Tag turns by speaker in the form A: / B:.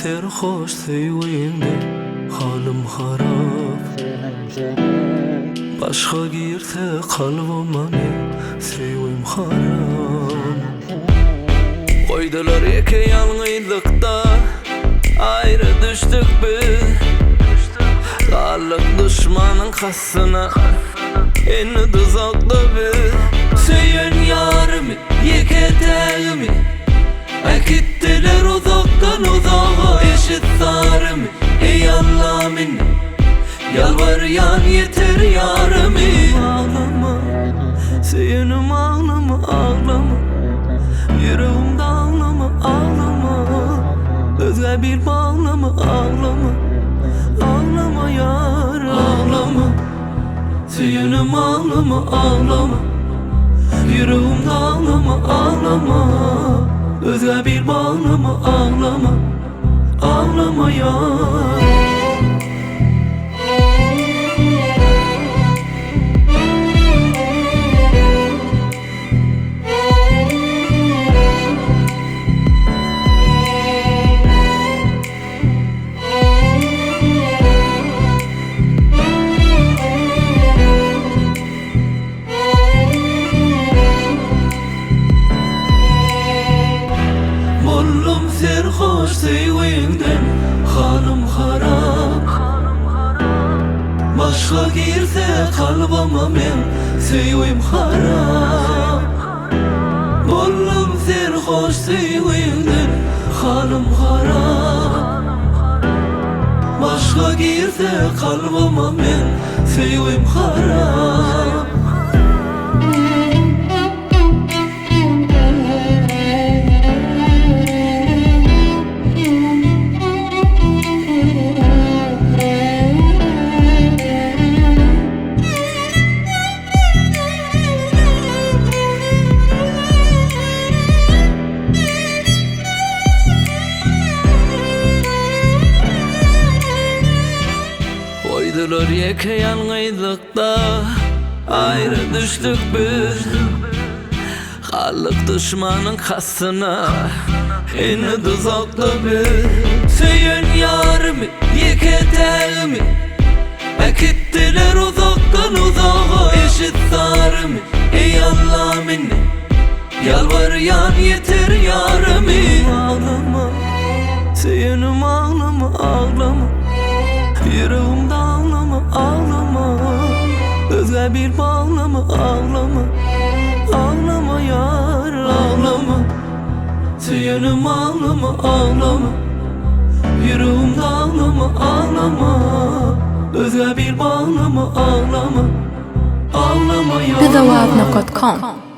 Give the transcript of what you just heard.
A: serhoş sevgimden halim harap. Başka girse kalbıma men sevgim haram. Koydular iki yalnızlıkta ayrı düştük biz. Kallık düşmanın kasına eni tuzakta biz. Söyün yarımı yeketeyimi akittiler uzaktan uzağa. Eşit sarımı ey Allah minni yalvaryan yeter yarımı. Ağlama söyünüm ağlama ağlama, yüreğimde ağlama ağlama, özge bir bağlama ağlama. Ağlama yar ağlama, söyünüm ağlama ağlama, yüreğimde ağlama ağlama, özge bir bağlama ağlama. Ağlama yar. Serhoş sevgimden halim harap. Başka girse kalbıma men sevgim harap. Bollum serhoş sevgimden halim harap. Başka girse kalbıma men sevgim harap. Koydular yeke yalnızlıkta ayrı düştük biz. Kallık düşmanın kasına eni tuzakta biz. Söyün yarımı yeketeyimi akittiler uzaktan uzağa. Eşit sarımı ey Allah minni yalvaryan yeter yarımı. Ağlama söyünüm ağlama ağlama, yüreğimde ağlama ağlama, özge bir bağlama ağlama. Ağlama yar ağlama, söyünüm ağlama ağlama, yüreğimde ağlama ağlama, özge bir bağlama ağlama. Ağlama yar.
B: Bidawab.com